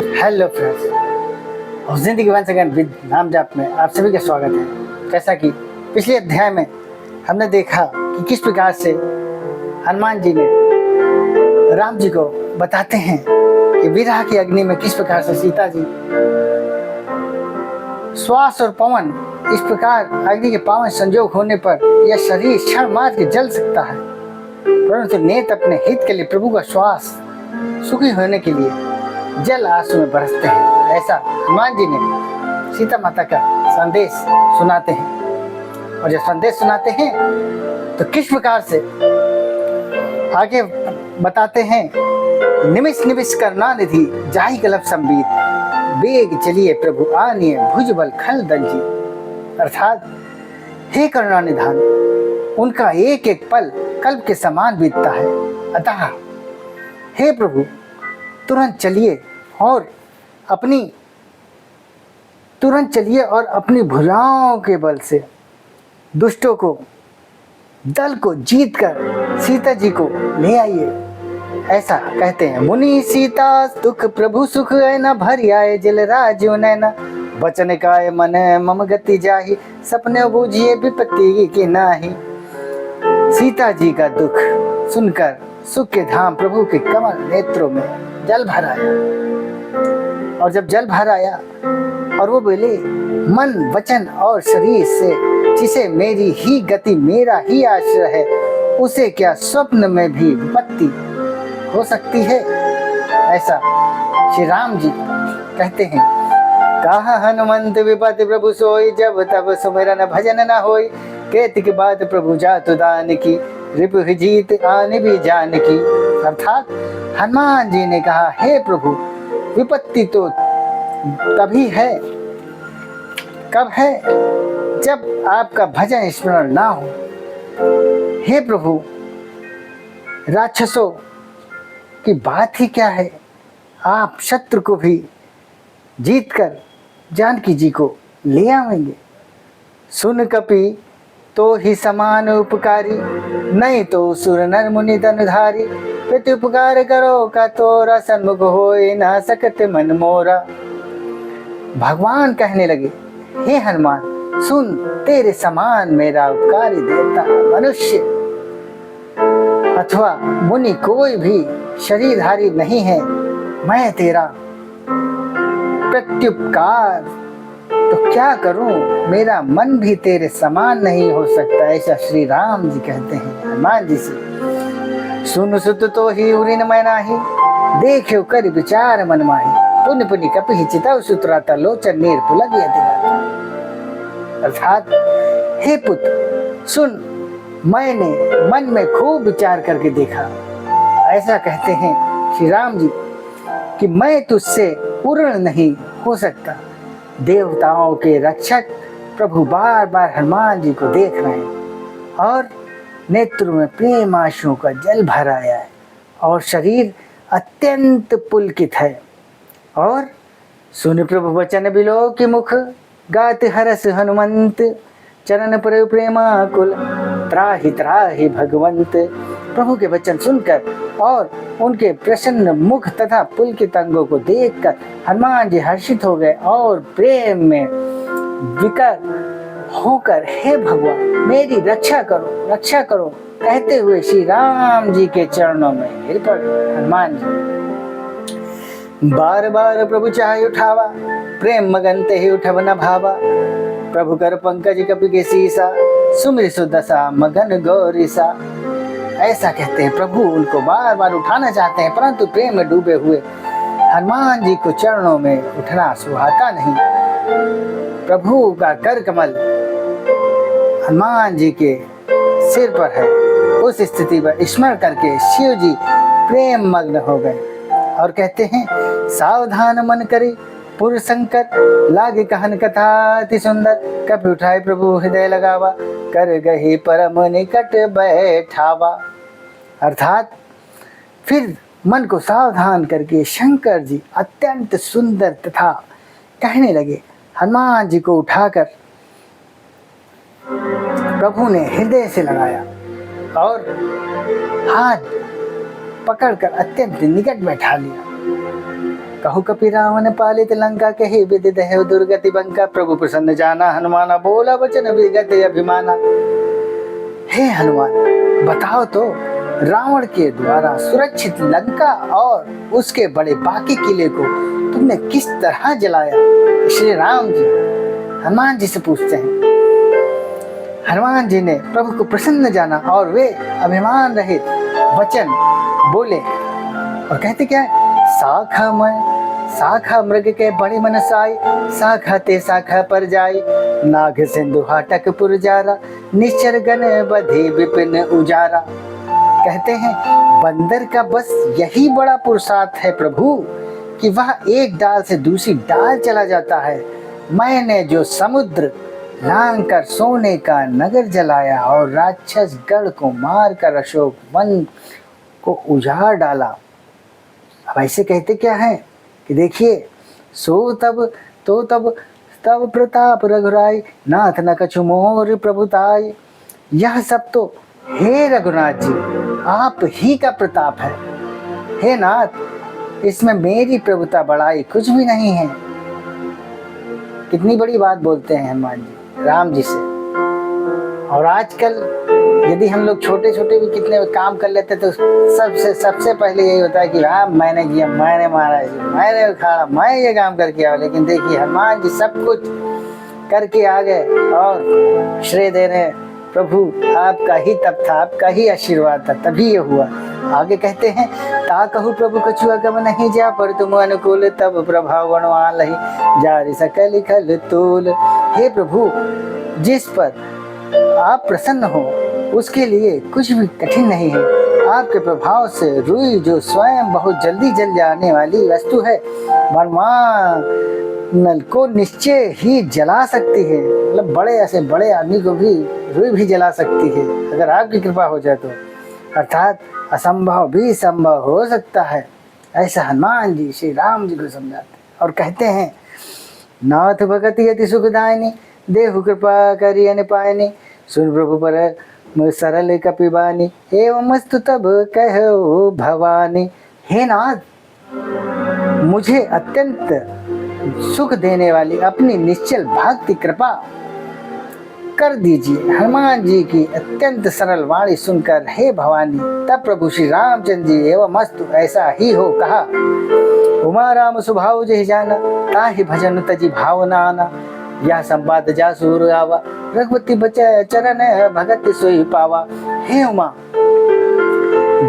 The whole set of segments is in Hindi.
हेलो फ्रेंड्स, जिंदगी वन सेकंड विद नाम जाप में आप सभी का स्वागत है। जैसा कि पिछले अध्याय में हमने देखा कि किस प्रकार से हनुमान जी ने राम जी को बताते हैं कि विरह की अग्नि में किस प्रकार से सीता जी श्वास और पवन इस प्रकार अग्नि के पावन संयोग होने पर यह शरीर क्षण मात्र के जल सकता है, परंतु नेत्र अपने हित के लिए प्रभु का श्वास सुखी होने के लिए जल आंसू में बरसते हैं। ऐसा हनुमान जी ने सीता माता का संदेश सुनाते हैं। और जब संदेश सुनाते हैं तो किस प्रकार से आगे बताते हैं, निमिष निमिष करुणा निधि जाहि कलप संबीत, वेग चलिए प्रभु आनिए भुज बल खल दंजी। अर्थात हे करुणा निधान, उनका एक एक पल कल्प के समान बीतता है। अतः हे प्रभु तुरंत चलिए और अपनी भुजाओं के बल से दुष्टों को दल को जीत कर सीता जी को ले आइए। ऐसा कहते हैं। मुनि सीता दुख प्रभु सुख है न भर आए जल राजीव नैना, बचन काय मन मम गति जाहि, सपने बूझिए विपत्ति की नाही। सीता जी का दुख सुनकर सुख के धाम प्रभु के कमल नेत्रों में जल भर आया। और जब जल भर आया और वो बोले, मन वचन और शरीर से जिसे मेरी ही गति मेरा ही आश्रय है, उसे क्या स्वप्न में भी विपत्ति हो सकती है। ऐसा श्री राम जी कहते हैं। कहा हनुमंत विपत्ति प्रभु सोई, जब तब सुमिरन भजन न होई, केत के बाद प्रभु जातु दान की, रिपु जीत आन भी जान की। अर्थात हनुमान जी ने कहा, हे प्रभु विपत्ति तो तभी है, कब है, जब आपका भजन स्मरण ना हो। हे प्रभु राक्षसों की बात ही क्या है, आप शत्रु को भी जीतकर जानकी जी को ले आवेंगे। सुन कपि तो ही समान उपकारी, नहीं तो सुर नर मुनि धनुधारी, प्रति उपकार करो का तोरा, सन्मुख होए ना सकत मन मोरा। भगवान कहने लगे, हे हनुमान सुन, तेरे समान मेरा उपकारी देवता मनुष्य अथवा मुनि कोई भी शरीरधारी नहीं है। मैं तेरा प्रत्युपकार तो क्या करूं, मेरा मन भी तेरे समान नहीं हो सकता। ऐसा श्री राम जी कहते हैं हनुमान जी से। सुन सुत तो ही उरिन मैं नाही, देखो कर विचार मन माही, पुण्य पुण्य कपि चितव सुतराता, लोचन नीर पुलग यति। अर्थात हे पुत्र सुन, मैंने मन में खूब विचार करके देखा। ऐसा कहते हैं श्री राम जी कि मैं तुझसे पूर्ण नहीं हो सकता। देवताओं के रक्षक प्रभु बार बार हनुमान जी को देख रहे हैं और नेत्रों में प्रेम आंसुओं का जल भर आया है और शरीर अत्यंत पुलकित है। और सुन प्रभु वचन बिलो की मुख, गात हरस हनुमंत, चरण पर प्रेमाकुल, त्राहि त्राहि भगवंत। प्रभु के वचन सुनकर और उनके प्रसन्न मुख तथा पुलकित अंगों को देखकर हनुमान जी हर्षित हो गए और प्रेम में विकर होकर, हे भगवान मेरी रक्षा करो कहते हुए श्री राम जी के चरणों में गिर पड़े। हनुमान जी बार बार प्रभु चाहे उठावा, प्रेम मगन ते ही उठब न भावा, प्रभु कर पंकज कपि के सीसा, सुमिर सुदशा मगन गौरीसा। ऐसा कहते हैं। प्रभु उनको बार बार उठाना चाहते हैं, परंतु प्रेम में डूबे हुए हनुमान जी को चरणों में उठना सुहाता नहीं। प्रभु का कर कमल हनुमान जी के सिर पर है। उस स्थिति पर स्मरण करके शिव जी प्रेम मग्न हो गए और कहते हैं, सावधान मन करे पुर संकर, लागे कहन कथा अति सुंदर, कपि उठाए प्रभु हृदय लगावा, कर गही परम निकट बैठावा। अर्थात फिर मन को सावधान करके शंकर जी अत्यंत सुंदर तथा कहने लगे। हनुमान जी को उठाकर प्रभु ने हृदय से लगाया और हाथ पकड़कर अत्यंत निकट बैठा लिया। कहु कपि रावण पालित लंका, कही विधि दहे दुर्गति बंका। प्रभु प्रसन्न जाना हनुमाना, बोला वचन विगत अभिमाना। हे हनुमान, बताओ तो रावण के द्वारा सुरक्षित लंका और उसके बड़े बाकी किले को तुमने किस तरह जलाया? श्री राम जी हनुमान जी से पूछते हैं। हनुमान जी ने प्रभु को प्रसन्न जाना और वे अभिमान रहित वचन बोले और कहते क्या है? शाखा मृग के बड़ी मनसाई, शाखा ते शाखा पर जाई। नाग सिंधु हाटक पुरजारा, निश्चर गण बधे विपिन उजारा। कहते हैं बंदर का बस यही बड़ा पुरुषार्थ है प्रभु कि वह एक डाल से दूसरी डाल चला जाता है। मैंने जो समुद्र लांग कर सोने का नगर जलाया और राक्षस गढ़ को मार कर अशोक वन को उजाड़ डाला। अब ऐसे कहते क्या है कि देखिए, सो तब प्रताप रघुराई, नाथ न कछु मोर प्रभुताई। यह सब तो हे रघुनाथ जी आप ही का प्रताप है। हे नाथ, इसमें मेरी प्रभुता बड़ाई कुछ भी नहीं है। कितनी बड़ी बात बोलते हैं हनुमान जी राम जी से। और आजकल यदि हम लोग छोटे छोटे भी कितने काम कर लेते तो सबसे पहले यही होता है कि हाँ मैंने किया, मैंने मारा, मैंने उखाड़ा, मैं ये काम करके आया। लेकिन देखिए हनुमान जी सब कुछ करके आ गए और श्रेय दे रहे हैं प्रभु आपका ही तब था, आपका ही आशीर्वाद था, तभी ये हुआ। आगे कहते हैं ता कहु प्रभु कछु अगम नहीं, जा पर तुम अनुकूल तब प्रभाव गणवान लही, जारी सकल खल तूल। हे प्रभु, जिस पर आप प्रसन्न हो उसके लिए कुछ भी कठिन नहीं है। आपके प्रभाव से रुई जो स्वयं बहुत जल्दी जल जाने वाली वस्तु है, नल को निश्चय ही जला सकती है। मतलब बड़े ऐसे बड़े आदमी को भी रुई भी जला सकती है अगर आपकी कृपा हो जाए तो। अर्थात असंभव भी संभव हो सकता है, ऐसा हनुमान जी श्री राम जी को समझाते और कहते हैं नाथ भगति अति सुखदायिनी, देहु कृपा करी अनपायनी, सुन प्रभु पर सरल कपिबानी, एवं मस्तु तब कहो भवानी। हे नाथ, मुझे अत्यंत सुख देने वाली अपनी निश्चल भक्ति कृपा कर दीजिए। हनुमान जी की अत्यंत सरल वाणी सुनकर हे भवानी, तब प्रभु श्री रामचंद्र जी एवं मस्तु ऐसा ही हो कहा। उमा राम स्वभाव जहि जाना, ताहि भजन तजी भावना आना, यह संवाद जासुर आवा, रघुपति बचे चरण भगत सोई पावा। हे उमा,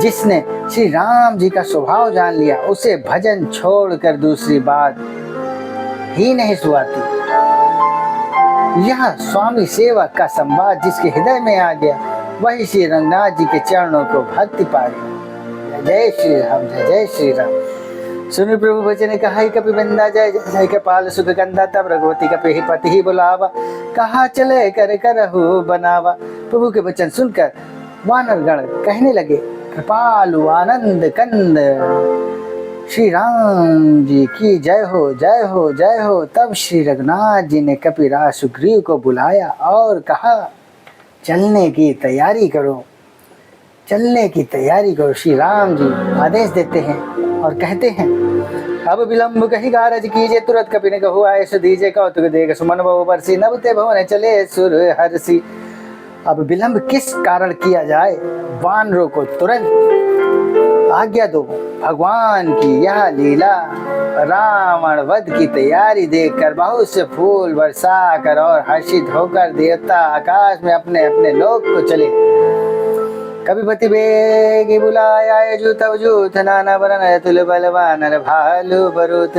जिसने श्री राम जी का स्वभाव जान लिया उसे भजन छोड़कर दूसरी बात ही नहीं सुहाती। यह स्वामी सेवक का संवाद जिसके हृदय में आ गया वही श्री रंगनाथ जी के चरणों को भक्ति पा गया। जय श्री राम, जय श्री राम। सुन प्रभु वचन कहा कपि बंदा, जय जय कपाल सुख कंदा, तब रघुवती कपि ही पति ही बुलावा, कहा चले कर करहु बनावा। प्रभु के वचन सुनकर वानर गण कहने लगे कृपालु आनंद कंद श्री राम जी की जय हो, जय हो, जय हो। तब श्री रघुनाथ जी ने कपिराज सुग्रीव को बुलाया और कहा चलने की तैयारी करो, चलने की तैयारी करो। श्री राम जी आदेश देते हैं और कहते हैं अब विलंब कही गारज कीजिए, तुरंत कपि ने कहु आयस दीजिए, कौतुक देख सुमन बहु बरसी, नभते भवन चले सुर हरसी। अब विलंब किस कारण किया जाए, वानरों को तुरंत आज्ञा दो। भगवान की यह लीला रावण वध की तैयारी देखकर बहुत से फूल बरसा कर और हर्षित होकर देवता आकाश में अपने अपने लोक को चले। कपिपति बेगी बुलाया जूत जूत, नाना बरन तुल बलवान भालू बरूत।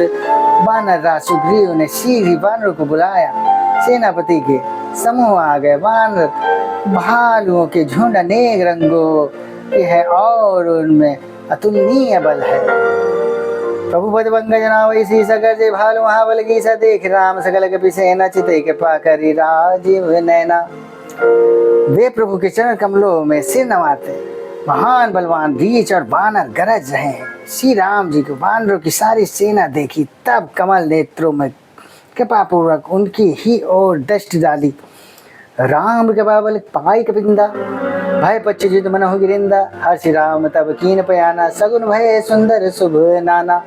वानर राज सुग्रीव ने शीघ्र वानरों को बुलाया। सेनापति के समूह आ गए। वानर भालुओं के झुंड अनेक रंगों के है और उनमें अतुलनीय बल है। प्रभु पद पंकज नावै सी सगर जे भालु महाबल की सा, देख राम सकल कपि सेना, चितई कृपा करी राजीव नैना। वे प्रभु के चरण कमलों में सिर नवाते, महान बलवान रीछ और वानर गरज रहे हैं। श्री राम जी को वानरों की सारी सेना देखी, तब कमल नेत्रों में कृपा पूर्वक उनकी ही ओर दृष्टि डाली। राम कृपा बल पाई कपिंदा, भय पच्युत मनहु गिरिंदा। हर्षि राम तब कीन पयाना, सगुन भय सुंदर शुभ नाना।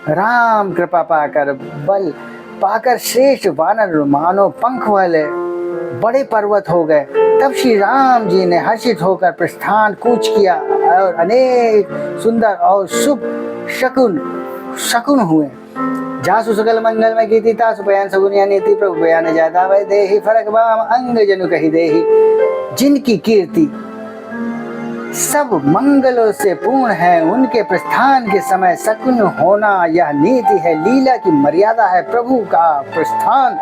राम कृपा पाकर, बल पाकर श्रेष्ठ वानर मानो पंख वाले बड़े पर्वत हो गए। तब श्री राम जी ने हर्षित होकर प्रस्थान कूच किया और अनेक सुंदर और शुभ शकुन हुए। जासु सकल मंगल में कीर्ति तासु बयान सगुनिया नीति, प्रभु बयान ज्यादा वै देहि, फरक बाम अंग जनु कही देहि। जिनकी कीर्ति सब मंगलों से पूर्ण है, उनके प्रस्थान के समय शकुन होना यह नीति है, लीला की मर्यादा है। प्रभु का प्रस्थान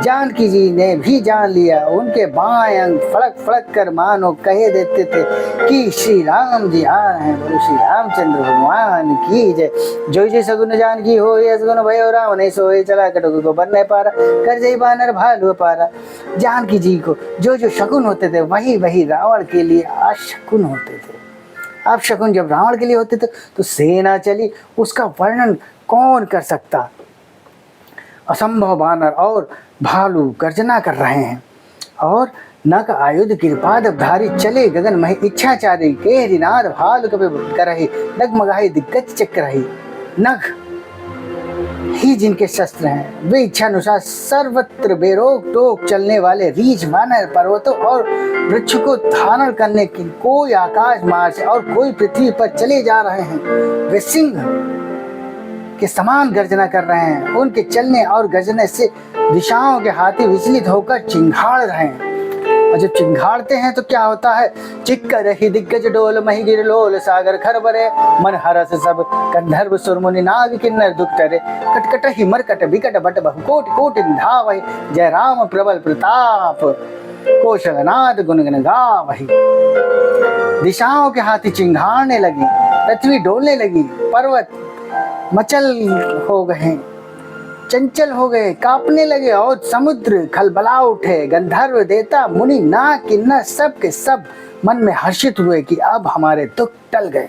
जानकी जी ने भी जान लिया। उनके बाएं अंग फड़क फड़क कर मानो कहे देते थे कि श्री राम जी आ रहे हैं। बोलो श्री रामचंद्र भगवान की जय। जो जय सगुन जानकी हो, ये सगुन भयो राम नहीं सोए, चला कटोक को बन नहीं पारा, कर जय बानर भालू पारा। जानकी जी को जो जो शकुन होते थे वही वही रावण के लिए अशकुन होते थे। अब शकुन जब रावण के लिए होते थे तो सेना चली, उसका वर्णन कौन कर सकता। असंभव बानर और भालू गर्जना कर रहे हैं और नक आयुध कृपादधारी चले गगन मही, इच्छाचारी केहरिनाद भालू कभी कर रही, डगमगाही दिग्गज चक्र रही। नग ही जिनके शस्त्र हैं, वे इच्छानुसार सर्वत्र बेरोक टोक चलने वाले रीछ वानर पर्वतों और वृक्ष को धारण करने की, कोई आकाश मार्ग से और कोई पृथ्वी पर चले जा रहे हैं। वे सिंह के समान गर्जना कर रहे हैं। उनके चलने और गर्जने से दिशाओं के हाथी विचलित होकर चिंघाड़ रहे हैं। और जब चिंघाड़ते हैं तो क्या होता है, चिक्कर रही दिग्गज डोल मही गिर लोल सागर खरबरे, मन हरस सब गंधर्व सुरमुनि नाग किन्नर दुख टरे, कटकट ही मरकट विकट बट बहु कोटि कोटि धावहि, जय राम प्रबल प्रताप कौशलनाद गुणगुन गावहि। दिशाओं के हाथी चिंघाड़ने लगी, पृथ्वी डोलने लगी, पर्वत मचल हो गए, चंचल हो गए, कांपने लगे और समुद्र खलबला उठे। गंधर्व देवता मुनि नाग किन्नर सब के सब मन में हर्षित हुए कि अब हमारे दुख टल गए।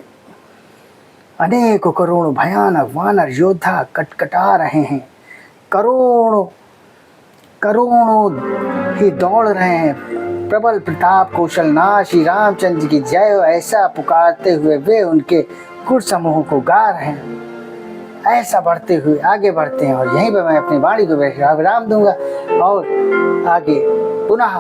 अनेकों करोड़ों भयानक वानर योद्धा कटकटा रहे हैं, करोड़ों ही दौड़ रहे हैं। प्रबल प्रताप कौशलनाथ श्री रामचंद्र की जय ऐसा पुकारते हुए वे उनके गुण समूह को गा रहे हैं। ऐसा बढ़ते हुए आगे बढ़ते हैं और यहीं पर मैं अपनी वाणी को विराम दूंगा और आगे पुनः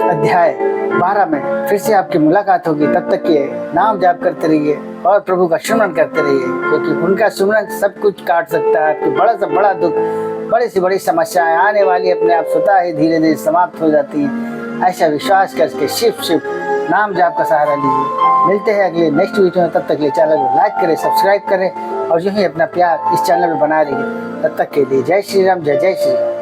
अध्याय 12 में फिर से आपकी मुलाकात होगी। तब तक के नाम जाप करते रहिए और प्रभु का सुमरन करते रहिए, क्योंकि उनका सुमरन सब कुछ काट सकता है। बड़ा से बड़ा दुख, बड़ी से बड़ी समस्याएं आने वाली अपने आप स्वतः ही धीरे धीरे समाप्त हो जाती हैं। ऐसा विश्वास करके शिव नाम जाप का सहारा लीजिए। मिलते हैं अगले नेक्स्ट वीडियो में। तब तक के चैनल को लाइक करें, सब्सक्राइब करें और यूं ही अपना प्यार इस चैनल में बना रहिए। तब तक के लिए जय श्री राम, जय जय श्री राम।